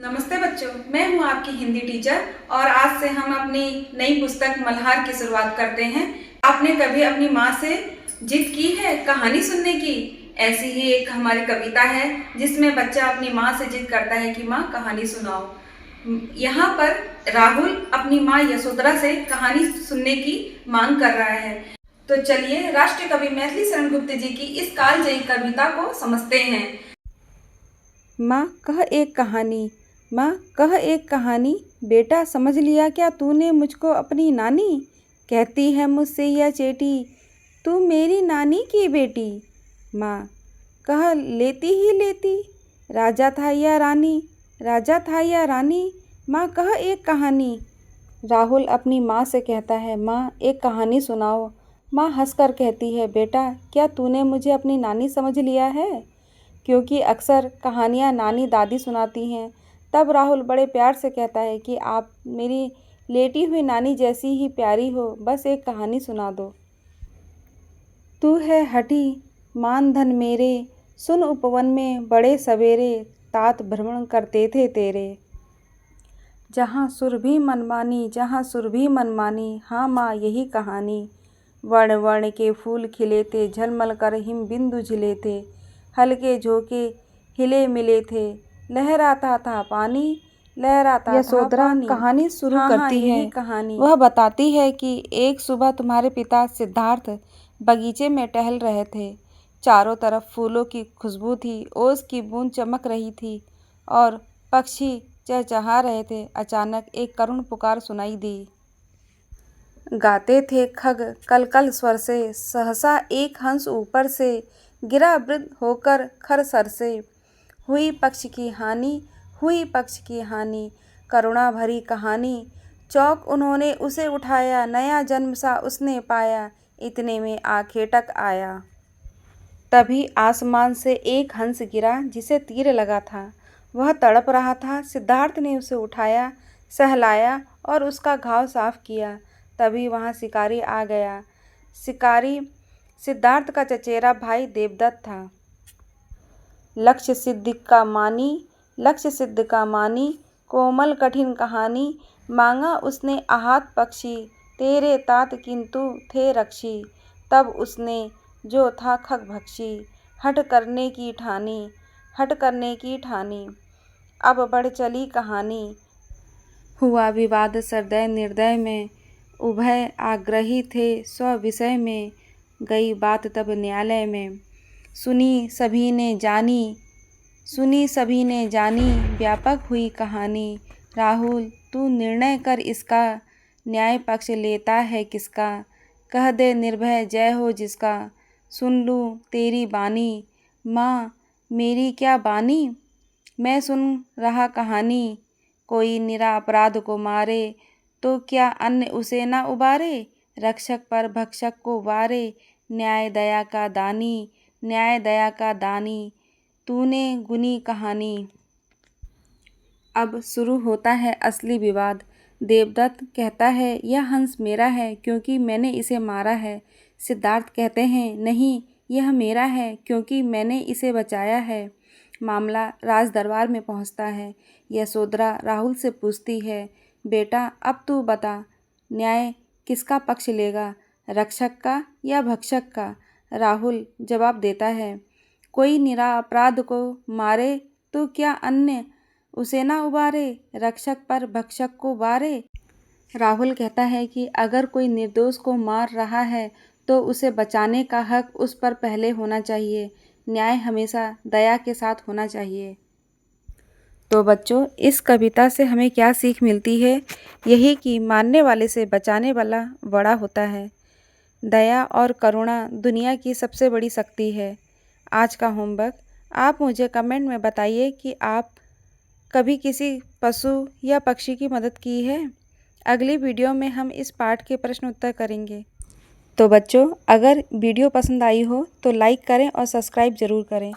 नमस्ते बच्चों, मैं हूं आपकी हिंदी टीचर और आज से हम अपनी नई पुस्तक मल्हार की शुरुआत करते हैं। आपने कभी अपनी माँ से जिद की है कहानी सुनने की? ऐसी ही एक हमारी कविता है जिसमें बच्चा अपनी माँ से जिद करता है कि माँ कहानी सुनाओ। यहाँ पर राहुल अपनी माँ यशोधरा से कहानी सुनने की मांग कर रहा है। तो चलिए राष्ट्रीय कवि मैथिली शरण गुप्त जी की इस कालजयी कविता को समझते हैं। माँ कह एक कहानी, माँ कह एक कहानी, बेटा समझ लिया क्या तूने मुझको अपनी नानी? कहती है मुझसे यह चेटी, तू मेरी नानी की बेटी। माँ कह लेती ही लेती, राजा था या रानी, राजा था या रानी, माँ कह एक कहानी। राहुल अपनी माँ से कहता है, माँ एक कहानी सुनाओ। माँ हंसकर कहती है, बेटा क्या तूने मुझे अपनी नानी समझ लिया है? क्योंकि अक्सर कहानियाँ नानी दादी सुनाती हैं। तब राहुल बड़े प्यार से कहता है कि आप मेरी लेटी हुई नानी जैसी ही प्यारी हो, बस एक कहानी सुना दो। तू है हठी मान धन मेरे, सुन उपवन में बड़े सवेरे, तात भ्रमण करते थे तेरे। जहाँ सुर भी मनमानी, जहाँ सुर भी मनमानी, हाँ माँ यही कहानी। वर्ण वर्ण के फूल खिले थे, झलमल कर हिम बिंदु झिले थे, हल्के झोंके हिले मिले थे, लहराता था पानी, लहराता था यशोधरा पानी। कहानी शुरू करती है। कहानी वह बताती है कि एक सुबह तुम्हारे पिता सिद्धार्थ बगीचे में टहल रहे थे। चारों तरफ फूलों की खुशबू थी, ओस की बूंद चमक रही थी और पक्षी चहचहा रहे थे। अचानक एक करुण पुकार सुनाई दी। गाते थे खग कल कल स्वर से, सहसा एक हंस ऊपर से गिरा वृद्ध होकर खर सर से। हुई पक्ष की हानि, हुई पक्ष की हानि, करुणा भरी कहानी। चौंक उन्होंने उसे उठाया, नया जन्म सा उसने पाया, इतने में आखेटक आया। तभी आसमान से एक हंस गिरा जिसे तीर लगा था। वह तड़प रहा था। सिद्धार्थ ने उसे उठाया, सहलाया और उसका घाव साफ किया। तभी वहाँ शिकारी आ गया। शिकारी सिद्धार्थ का चचेरा भाई देवदत्त था। लक्ष्य सिद्ध का मानी, लक्ष्य सिद्ध का मानी, कोमल कठिन कहानी, मांगा उसने आहत पक्षी, तेरे तात किंतु थे रक्षी। तब उसने जो था खगभक्षी, हठ करने की ठानी, हठ करने की ठानी। अब बढ़ चली कहानी। हुआ विवाद सरदय निर्दय में, उभय आग्रही थे स्व विषय में। गई बात तब न्यायालय में, सुनी सभी ने जानी, सुनी सभी ने जानी, व्यापक हुई कहानी। राहुल तू निर्णय कर इसका, न्याय पक्ष लेता है किसका? कह दे निर्भय जय हो जिसका, सुन लूँ तेरी बानी। माँ मेरी क्या बानी, मैं सुन रहा कहानी। कोई निरा अपराध को मारे, तो क्या अन्य उसे न उबारे? रक्षक पर भक्षक को वारे, न्याय दया का दानी, न्याय दया का दानी। तूने गुनी कहानी। अब शुरू होता है असली विवाद। देवदत्त कहता है यह हंस मेरा है क्योंकि मैंने इसे मारा है। सिद्धार्थ कहते हैं नहीं, यह मेरा है क्योंकि मैंने इसे बचाया है। मामला राज दरबार में पहुंचता है। यशोधरा राहुल से पूछती है, बेटा अब तू बता, न्याय किसका पक्ष लेगा, रक्षक का या भक्षक का? राहुल जवाब देता है, कोई निरा अपराध को मारे तो क्या अन्य उसे ना उबारे? रक्षक पर भक्षक को वारे। राहुल कहता है कि अगर कोई निर्दोष को मार रहा है तो उसे बचाने का हक उस पर पहले होना चाहिए। न्याय हमेशा दया के साथ होना चाहिए। तो बच्चों इस कविता से हमें क्या सीख मिलती है? यही कि मारने वाले से बचाने वाला बड़ा होता है। दया और करुणा दुनिया की सबसे बड़ी शक्ति है। आज का होमवर्क, आप मुझे कमेंट में बताइए कि आप कभी किसी पशु या पक्षी की मदद की है। अगली वीडियो में हम इस पाठ के प्रश्न उत्तर करेंगे। तो बच्चों अगर वीडियो पसंद आई हो तो लाइक करें और सब्सक्राइब ज़रूर करें।